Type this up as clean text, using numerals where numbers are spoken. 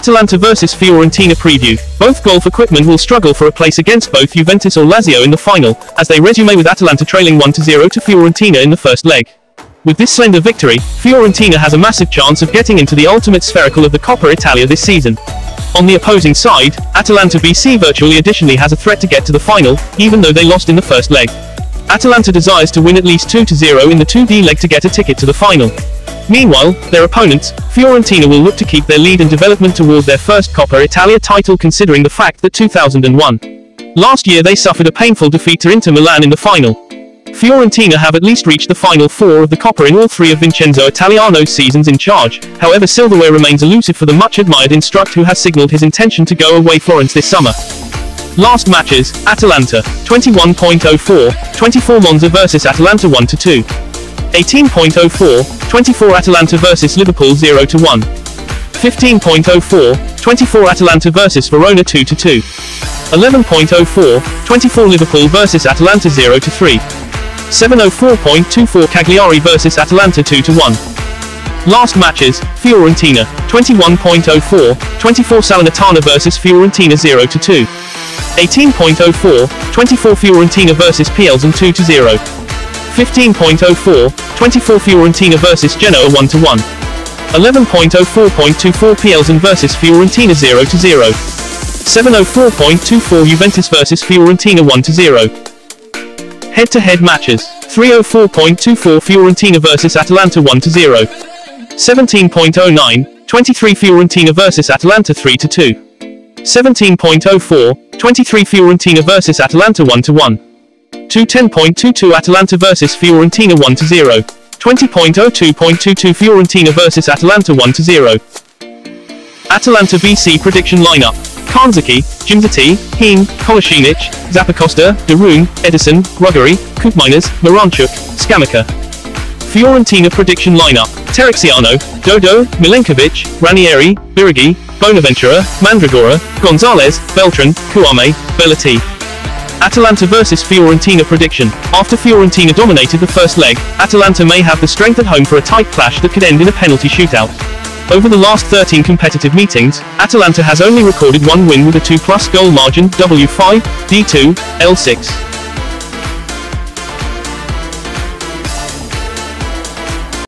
Atalanta vs Fiorentina preview. Both golf equipment will struggle for a place against both Juventus or Lazio in the final, as they resume with Atalanta trailing 1-0 to Fiorentina in the first leg. With this slender victory, Fiorentina has a massive chance of getting into the ultimate spherical of the Coppa Italia this season. On the opposing side, Atalanta BC virtually additionally has a threat to get to the final, even though they lost in the first leg. Atalanta desires to win at least 2-0 in the 2D leg to get a ticket to the final. Meanwhile, their opponents, Fiorentina, will look to keep their lead in development toward their first Coppa Italia title, considering the fact that 2001. Last year they suffered a painful defeat to Inter Milan in the final. Fiorentina have at least reached the final four of the Coppa in all three of Vincenzo Italiano's seasons in charge. However, silverware remains elusive for the much-admired Instruct, who has signaled his intention to go away Florence this summer. Last matches: Atalanta, 21.04, 24 Monza vs Atalanta 1-2. 18.04, 24 Atalanta vs Liverpool 0-1. 15.04, 24 Atalanta vs Verona 2-2. 11.04, 24 Liverpool vs Atalanta 0-3. 704.24 Cagliari vs Atalanta 2-1. Last matches: Fiorentina, 21.04, 24 Salernitana vs Fiorentina 0-2. 18.04, 24 Fiorentina vs Pielsen 2-0. 15.04, 24 Fiorentina vs Genoa 1-1. 11.04.24 Pielsen vs Fiorentina 0-0. 704.24 Juventus vs Fiorentina 1-0. Head-to-head matches: 304.24 Fiorentina vs Atalanta 1-0. 17.09, 23 Fiorentina vs Atalanta 3-2. 17.04, 23 Fiorentina vs Atalanta 1-1. 210.22 Atalanta vs Fiorentina 1-0. 20.02.22 Fiorentina vs Atalanta 1-0. Atalanta BC prediction lineup: Kanzaki, Jimzati, Heen, Kolasinac, Zappacosta, Darun, Edison, Ruggeri, Koopmeiners, Miranchuk, Scamacca. Fiorentina prediction lineup: Terexiano, Dodo, Milenkovic, Ranieri, Birighi, Bonaventura, Mandragora, Gonzalez, Beltran, Kouame, Bellotti. Atalanta vs Fiorentina prediction: after Fiorentina dominated the first leg, Atalanta may have the strength at home for a tight clash that could end in a penalty shootout. Over the last 13 competitive meetings, Atalanta has only recorded one win with a 2+ goal margin, W5, D2, L6.